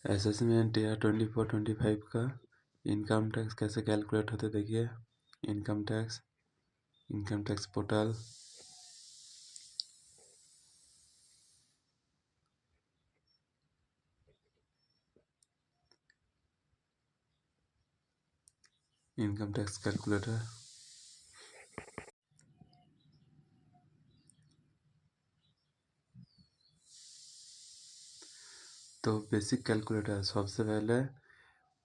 Assessment year 24-25 का income tax कैसे calculate होते देखिए। Income tax portal, income tax calculator. तो बेसिक कैलकुलेटर सबसे पहले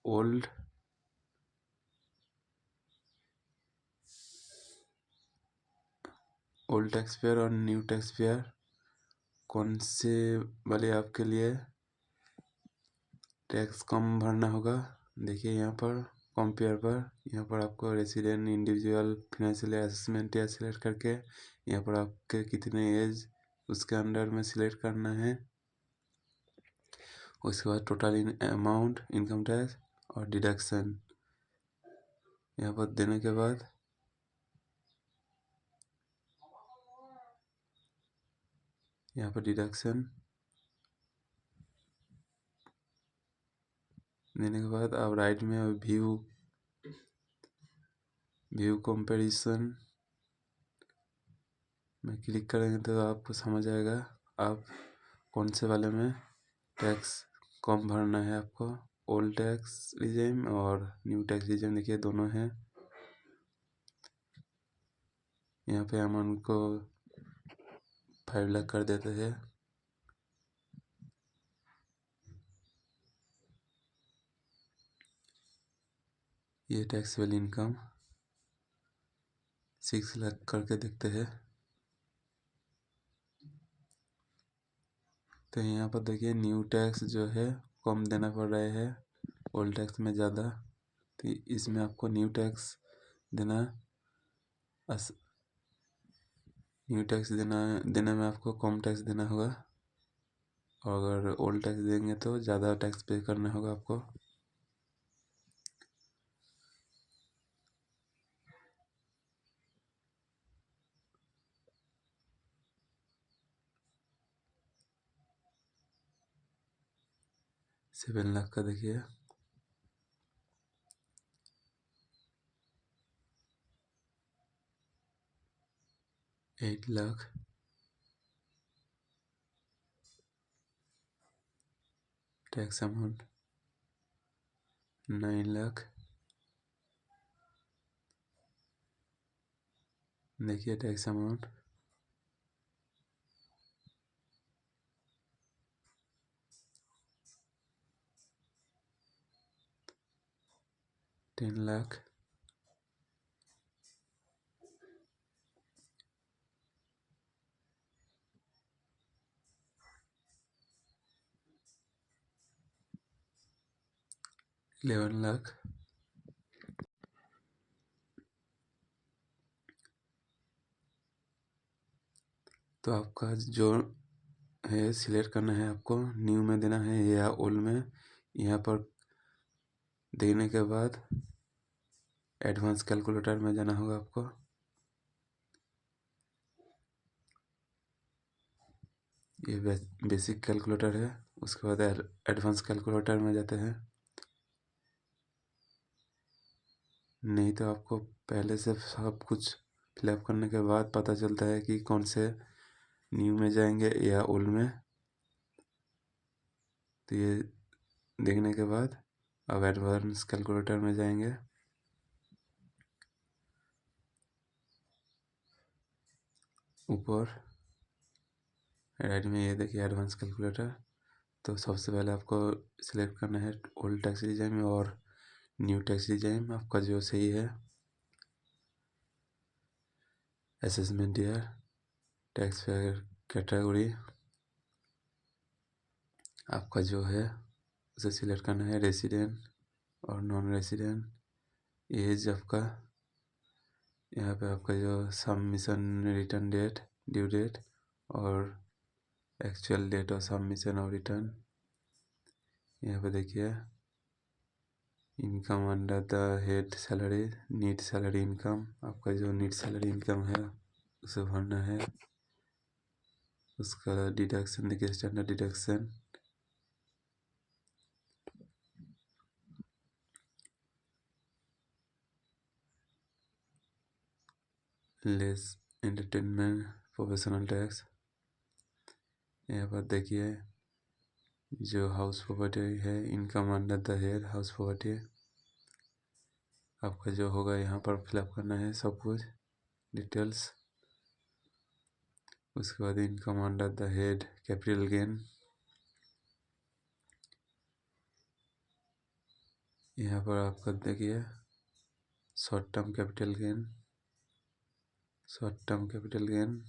ओल्ड टैक्स पेयर और न्यू टैक्स पेयर कौन से वाले आपके लिए टैक्स कम भरना होगा। देखिए यहाँ पर कंपेयर पर, यहाँ पर आपको रेसिडेंट, इंडिविजुअल, फाइनेंशियल असेसमेंट या सिलेक्ट करके यहाँ पर आपके कितने एज उसके अंडर में सिलेक्ट करना है। उसके बाद टोटल अमाउंट इनकम टैक्स और डिडक्शन यहाँ पर देने के बाद यहाँ पर डिडक्शन देने के बाद आप राइट में व्यू कंपैरिजन में क्लिक करेंगे तो आपको समझ आएगा आप कौन से वाले में टैक्स कम भरना है आपको। ओल्ड टैक्स रिजीम और न्यू टैक्स रिजीम देखिए दोनों हैं। यहाँ पे हम उनको 5 लाख कर देते हैं। ये टैक्सेबल इनकम 6 लाख करके देखते हैं। तो यहाँ पर देखिए न्यू टैक्स जो है कम देना पड़ रहा है, ओल्ड टैक्स में ज़्यादा। तो इसमें आपको न्यू टैक्स देना देने में आपको कम टैक्स देना होगा, और अगर ओल्ड टैक्स देंगे तो ज़्यादा टैक्स पे करना होगा आपको। सेवन लाख का देखिए, eight lakh, tax amount 9 lakh. देखिए tax amount 10 lakh. Eleven lakh. तो आपका जो है सिलेक्ट करना है, आपको न्यू में देना है या ओल्ड में। यहाँ पर देने के बाद एडवांस कैलकुलेटर में जाना होगा आपको। ये बेसिक कैलकुलेटर है, उसके बाद एडवांस कैलकुलेटर में जाते हैं। नहीं तो आपको पहले से सब कुछ फिलअप करने के बाद पता चलता है कि कौन से न्यू में जाएंगे या ओल्ड में। तो ये देखने के बाद अब एडवांस कैलकुलेटर में जाएंगे। ऊपर राइट में ये देखिए एडवांस कैलकुलेटर। तो सबसे पहले आपको सिलेक्ट करना है ओल्ड टैक्स रिजीम और न्यू टैक्स रिजीम, आपका जो सही है। Assessment year, tax payer category आपका जो है उसे सिलेक्ट करना है, रेसिडेंट और नॉन रेसिडेंट। एज आपका, यहाँ पे आपका जो submission return date, due date और एक्चुअल डेट ऑफ सबमिशन और रिटर्न। यहाँ पे देखिए income under the head salary, net salary income, आपका जो नीट सैलरी इनकम है उसे भरना है। उसका डिडक्शन देखिए, standard deduction less entertainment, professional tax. यहाँ पर देखिए जो हाउस प्रॉपर्टी है, income under the head house property आपका जो होगा यहाँ पर फिलअप करना है सब कुछ डिटेल्स। उसके बाद income under the head capital gain, यहाँ पर आपका देखिए short term capital gain, short term capital gain,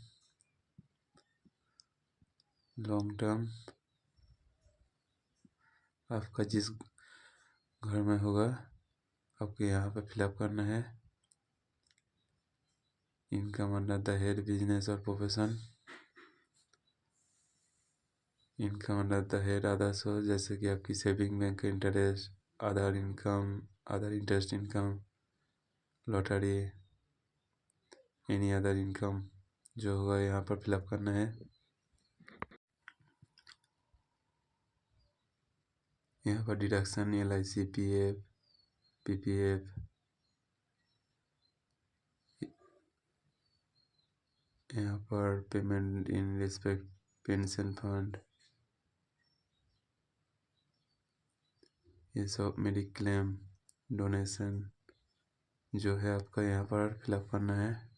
long term आपका जिस घर में होगा आपको यहाँ पे फिलअप करना है। Income under the head business और profession, income under the head others हो, जैसे कि आपकी सेविंग बैंक का interest, other income, other interest income, lottery, any other income जो होगा यहाँ पर फिलअप करना है। यहाँ पर डिडक्शन LIC, PF, PPF, यहाँ पर payment in respect pension fund, ये सब मेडिक्लेम, डोनेशन जो है आपका यहाँ पर फिलअप करना है।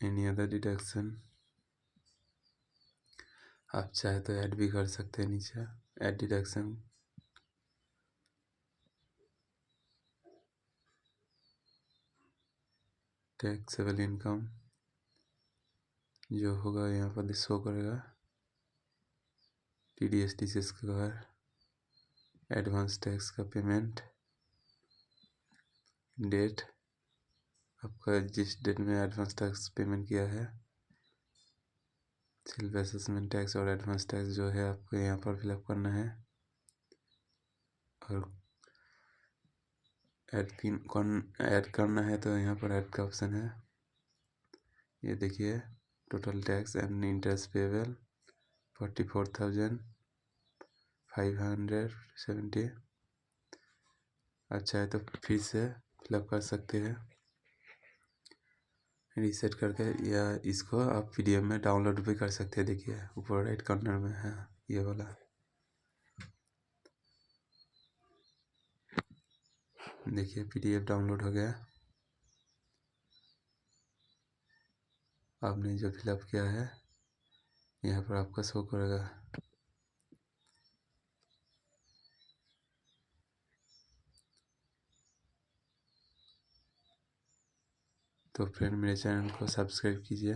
एनी अदर डिडक्शन आप चाहे तो ऐड भी कर सकते हैं नीचे, ऐड डिडक्शन। टैक्सेबल इनकम जो होगा यहाँ पर शो करेगा, TDS TCS का घर, एडवांस टैक्स का पेमेंट, डेट आपका जिस डेट में एडवांस टैक्स पेमेंट किया है, सेल्फ असेसमेंट टैक्स और एडवांस टैक्स जो है आपको यहाँ पर फिलअप करना है। और ऐड करना है तो यहाँ पर ऐड का ऑप्शन है, ये देखिए total tax and interest payable 44,570। अच्छा है तो फिर से फिलअप कर सकते हैं रीसेट करके, या इसको आप PDF में डाउनलोड भी कर सकते हैं। देखिए ऊपर राइट कॉर्नर में है ये वाला, देखिए PDF डाउनलोड हो गया। आपने जो फिलअप किया है यहाँ पर आपका शो करेगा। तो फ्रेंड मेरे चैनल को सब्सक्राइब कीजिए।